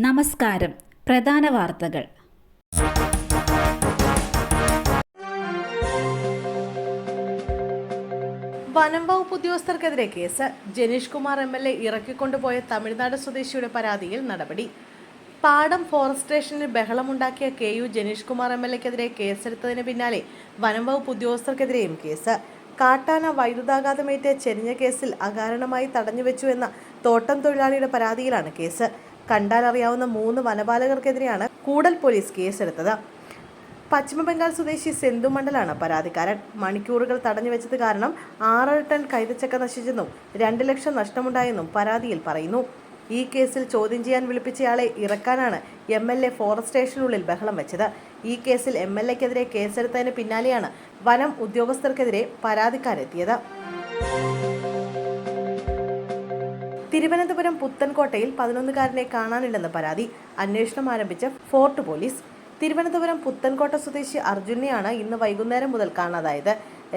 നമസ്കാരം. പ്രധാന വാർത്തകൾ. വനം വകുപ്പ് ഉദ്യോഗസ്ഥർക്കെതിരെ കേസ്. ജനീഷ് കുമാർ MLA ഇറക്കിക്കൊണ്ടുപോയ തമിഴ്നാട് സ്വദേശിയുടെ പരാതിയിൽ നടപടി. പാടം ഫോറസ്റ്റ് സ്റ്റേഷനിൽ ബഹളമുണ്ടാക്കിയ KU ജനീഷ് കുമാർ MLAക്കെതിരെ കേസെടുത്തതിന് പിന്നാലെ വനം വകുപ്പ് ഉദ്യോഗസ്ഥർക്കെതിരെയും കേസ്. കാട്ടാന വൈദ്യുതാഘാതമേറ്റ് ചെരിഞ്ഞ കേസിൽ അകാരണമായി തടഞ്ഞുവെച്ചു എന്ന തോട്ടം തൊഴിലാളിയുടെ പരാതിയിലാണ് കേസ്. കണ്ടാലറിയാവുന്ന 3 വനപാലകർക്കെതിരെയാണ് കൂടൽ പോലീസ് കേസെടുത്തത്. പശ്ചിമബംഗാൾ സ്വദേശി സെന്തു മണ്ഡലാണ് പരാതിക്കാരൻ. മണിക്കൂറുകൾ തടഞ്ഞുവെച്ചത് കാരണം 6 ടൺ കൈതച്ചക്ക നശിച്ചെന്നും 2 ലക്ഷം നഷ്ടമുണ്ടായെന്നും പരാതിയിൽ പറയുന്നു. ഈ കേസിൽ ചോദ്യം ചെയ്യാൻ വിളിപ്പിച്ചയാളെ ഇറക്കാനാണ് MLA ഫോറസ്റ്റ് സ്റ്റേഷനുള്ളിൽ ബഹളം വെച്ചത്. ഈ കേസിൽ MLAക്കെതിരെ കേസെടുത്തതിന് പിന്നാലെയാണ് വനം ഉദ്യോഗസ്ഥർക്കെതിരെ പരാതിക്കാരെത്തിയത്. തിരുവനന്തപുരം പുത്തൻകോട്ടയിൽ 11-കാരനെ കാണാനില്ലെന്ന് പരാതി. അന്വേഷണം ആരംഭിച്ച ഫോർട്ട് പോലീസ്. തിരുവനന്തപുരം പുത്തൻകോട്ട സ്വദേശി അർജുനെയാണ് ഇന്ന് വൈകുന്നേരം മുതൽ കാണാതായത്.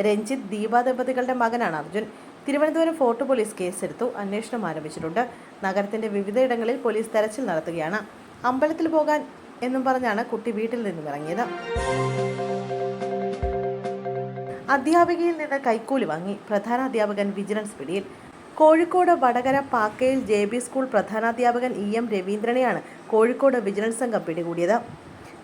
രഞ്ജിത്ത്, ദീപ ദമ്പതികളുടെ മകനാണ് അർജുൻ. തിരുവനന്തപുരം ഫോർട്ട് പോലീസ് കേസെടുത്തു. അന്വേഷണം ആരംഭിച്ചിട്ടുണ്ട്. നഗരത്തിന്റെ വിവിധയിടങ്ങളിൽ പോലീസ് തെരച്ചിൽ നടത്തുകയാണ്. അമ്പലത്തിൽ പോകാൻ എന്നും പറഞ്ഞാണ് കുട്ടി വീട്ടിൽ നിന്നും ഇറങ്ങിയത്. അധ്യാപികയിൽ നിന്ന് കൈക്കൂലി വാങ്ങി പ്രധാന അധ്യാപകൻ വിജിലൻസ് പിടിയിൽ. കോഴിക്കോട് വടകര പാക്കയിൽ JB സ്കൂൾ പ്രധാനാധ്യാപകൻ EM രവീന്ദ്രനെയാണ് കോഴിക്കോട് വിജിലൻസ് സംഘം പിടികൂടിയത്.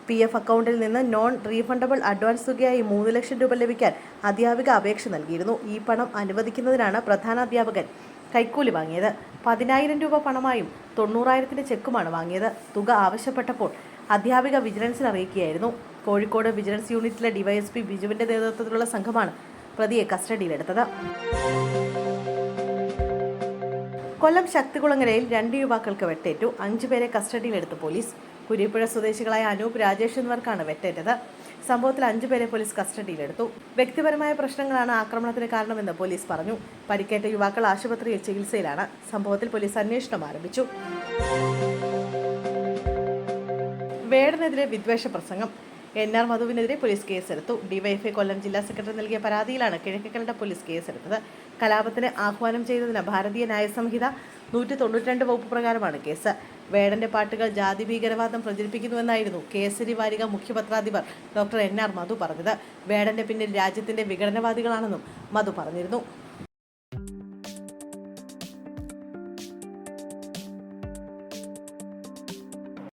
PF അക്കൗണ്ടിൽ നിന്ന് നോൺ റീഫണ്ടബിൾ അഡ്വാൻസ് തുകയായി 3 ലക്ഷം രൂപ ലഭിക്കാൻ അധ്യാപിക അപേക്ഷ നൽകിയിരുന്നു. ഈ പണം അനുവദിക്കുന്നതിനാണ് പ്രധാനാധ്യാപകൻ കൈക്കൂലി വാങ്ങിയത്. 10,000 രൂപ പണമായും 90,000 ചെക്കുമാണ് വാങ്ങിയത്. തുക ആവശ്യപ്പെട്ടപ്പോൾ അധ്യാപിക വിജിലൻസിൽ അറിയിക്കുകയായിരുന്നു. കോഴിക്കോട് വിജിലൻസ് യൂണിറ്റിലെ DYSP ബിജുവിന്റെ നേതൃത്വത്തിലുള്ള സംഘമാണ് പ്രതിയെ കസ്റ്റഡിയിലെടുത്തത്. കൊല്ലം ശക്തികുളങ്ങരയിൽ 2 യുവാക്കൾക്ക് വെട്ടേറ്റു. 5 പേരെ കസ്റ്റഡിയിലെടുത്ത് പോലീസ്. കുരിപ്പുഴ സ്വദേശികളായ അനൂപ്, രാജേഷ് എന്നിവർക്കാണ് വെട്ടേറ്റത്. സംഭവത്തിൽ 5 പേരെ പോലീസ് കസ്റ്റഡിയിലെടുത്തു. വ്യക്തിപരമായ പ്രശ്നങ്ങളാണ് ആക്രമണത്തിന് കാരണമെന്ന് പോലീസ് പറഞ്ഞു. പരിക്കേറ്റ യുവാക്കൾ ആശുപത്രിയിൽ ചികിത്സയിലാണ്. സംഭവത്തിൽ പോലീസ് അന്വേഷണം ആരംഭിച്ചു. വേടനെതിരെ വിദ്വേഷ പ്രസംഗം. NR മധുവിനെതിരെ പോലീസ് കേസെടുത്തു. DYFI കൊല്ലം ജില്ലാ സെക്രട്ടറി നൽകിയ പരാതിയിലാണ് കിഴക്കേക്കരട പോലീസ് കേസെടുത്തത്. കലാപത്തിന് ആഹ്വാനം ചെയ്തതിന് ഭാരതീയ ന്യായ സംഹിത 192 വകുപ്പ് പ്രകാരമാണ് കേസ്. വേടന്റെ പാട്ടുകൾ ജാതി ഭീകരവാദം പ്രചരിപ്പിക്കുന്നുവെന്നായിരുന്നു കേസരി വാരിക മുഖ്യപത്രാധിപർ ഡോക്ടർ NR മധു പറഞ്ഞത്. വേടന്റെ പിന്നിൽ രാജ്യത്തിന്റെ വിഘടനവാദികളാണെന്നും മധു പറഞ്ഞിരുന്നു.